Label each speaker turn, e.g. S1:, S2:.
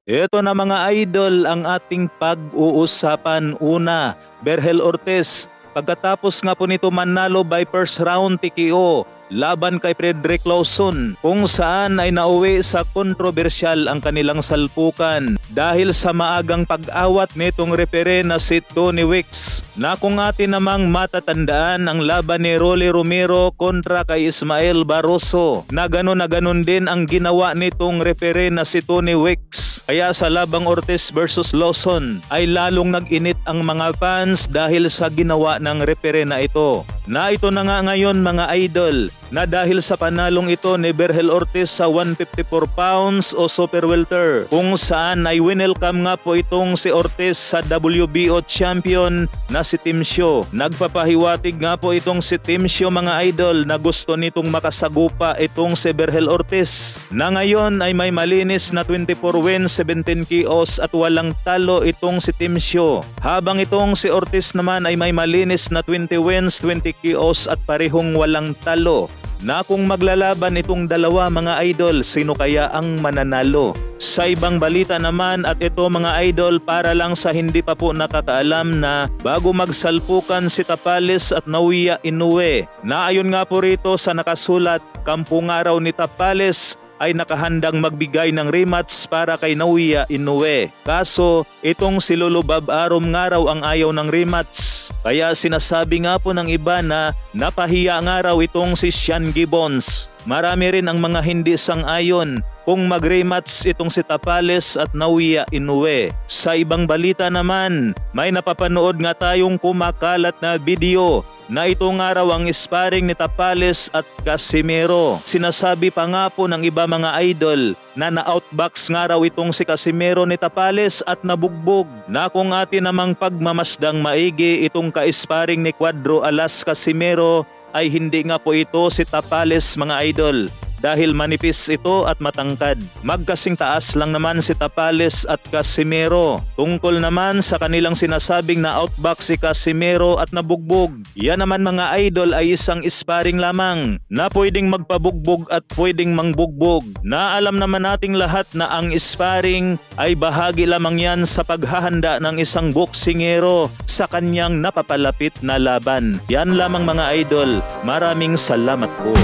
S1: Ito na mga idol ang ating pag-uusapan. Una, Berhel Ortiz. Pagkatapos nga po nito manalo by first round TKO laban kay Frederick Lawson, kung saan ay nauwi sa kontrobersyal ang kanilang salpukan dahil sa maagang pag-awat nitong repere na si Tony Weeks, na kung atin namang matatandaan ang laban ni Rolly Romero kontra kay Ismael Barroso, na ganon din ang ginawa nitong repere na si Tony Weeks. Kaya sa labang Ortiz versus Lawson ay lalong nag-init ang mga fans dahil sa ginawa ng repere na ito. Na ito na nga ngayon mga idol, na dahil sa panalong ito ni Berhel Ortiz sa 154 pounds o super welter, kung saan ay winelcome nga po itong si Ortiz sa WBO champion na si Timsyo. Nagpapahiwatig nga po itong si Timsyo mga idol na gusto nitong makasagupa itong si Berhel Ortiz, na ngayon ay may malinis na 24 wins, 17 KOs at walang talo itong si Timsyo. Habang itong si Ortiz naman ay may malinis na 20 wins, 20 KOs at parehong walang talo. Na kung maglalaban itong dalawa mga idol, sino kaya ang mananalo? Sa ibang balita naman, at ito mga idol para lang sa hindi pa po nakakaalam, na bago magsalpukan si Tapales at Naoya Inoue, na ayon nga po rito sa nakasulat, kampo nga raw ni Tapales ay nakahandang magbigay ng rematch para kay Naoya Inoue. Kaso itong si Lolo Bob Arum nga raw ang ayaw ng rematch. Kaya sinasabi nga po ng iba na napahiya nga raw itong si Sean Gibbons. Marami rin ang mga hindi sang-ayon kung mag-rematch itong si Tapales at Naoya Inoue. Sa ibang balita naman, may napapanood nga tayong kumakalat na video na ito nga raw ang sparring ni Tapales at Casimero. Sinasabi pa nga po ng iba mga idol na na-outbox nga raw itong si Casimero ni Tapales at nabugbog. Na kung atin namang pagmamasdang maigi, itong ka-sparring ni Cuadro Alas Casimero ay hindi nga po ito si Tapales mga idol, dahil manipis ito at matangkad. Magkasing taas lang naman si Tapales at Casimero. Tungkol naman sa kanilang sinasabing na outbox si Casimero at nabugbog, yan naman mga idol ay isang sparring lamang na pwedeng magpabugbog at pwedeng mangbugbog. Na alam naman nating lahat na ang sparring ay bahagi lamang yan sa paghahanda ng isang boksingero sa kanyang napapalapit na laban. Yan lamang mga idol. Maraming salamat po.